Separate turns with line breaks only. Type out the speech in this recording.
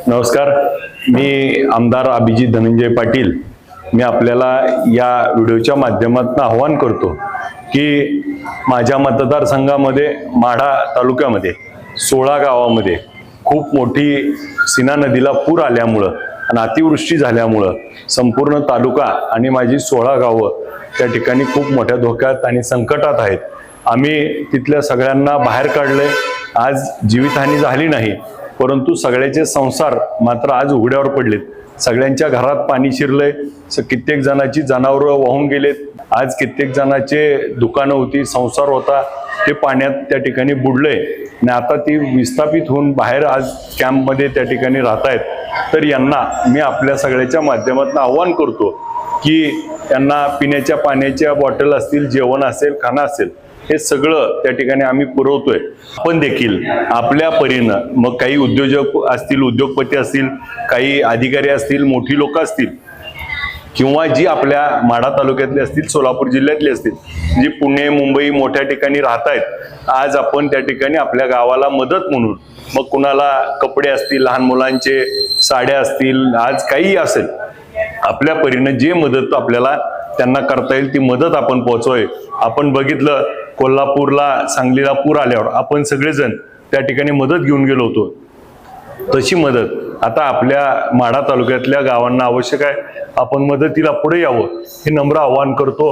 नमस्कार, मी आमदार अभिजित धनंजय पाटील। मी आपल्याला या व्हिडिओच्या माध्यमातून आवाहन करतो की माझ्या मतदारसंघामध्ये माढा तालुक्यामध्ये 16 गावामध्ये खूप मोठी सीना नदीला पूर आल्यामुळं आणि अतिवृष्टी झाल्यामुळं संपूर्ण तालुका आणि माझी 16 गावं त्या ठिकाणी खूप मोठ्या धोक्यात आणि संकटात आहेत। आम्ही तिथल्या सगळ्यांना बाहेर काढले। आज जीवितहानी झाली नाही, परंतु सगळ्याचे संसार मात्र आज उघड्यावर पडलेत। सगळ्यांच्या घरात पाणी शिरलंय, कित्येक जणांची जनावरं वाहून गेलेत। आज कित्येक जणांचे दुकानं होती, संसार होता, ते पाण्यात त्या ठिकाणी बुडलंय आणि आता ती विस्थापित होऊन बाहेर आज कॅम्पमध्ये त्या ठिकाणी राहतायत। तर यांना मी आपल्या सगळ्याच्या माध्यमातून आवाहन करतो की त्यांना पिण्याच्या पाण्याच्या बॉटल असतील, जेवण असेल, खाणं असेल, हे सगळं त्या ठिकाणी आम्ही पुरवतोय। आपण देखील आपल्या परीनं, मग काही उद्योजक असतील, उद्योगपती असतील, काही अधिकारी असतील, मोठी लोक असतील, किंवा जी आपल्या माढा तालुक्यातले असतील, सोलापूर जिल्ह्यातले असतील, जी पुणे मुंबई मोठ्या ठिकाणी राहत आहेत, आज आपण त्या ठिकाणी आपल्या गावाला मदत म्हणून, मग कुणाला कपडे असतील, लहान मुलांचे साड्या असतील, आज काही असेल, आपल्या परीनं जे मदत आपल्याला त्यांना करता येईल ती मदत आपण पोहोचवूया। आपण बघितलं कोल्हापूरला, सांगलीला पूर आल्यावर आपण सगळेजण त्या ठिकाणी मदत घेऊन गेलो होतो। तशी मदत आता आपल्या माढा तालुक्यातल्या गावांना आवश्यक आहे। आपण मदतीला पुढे यावं हे नम्र आवाहन करतो।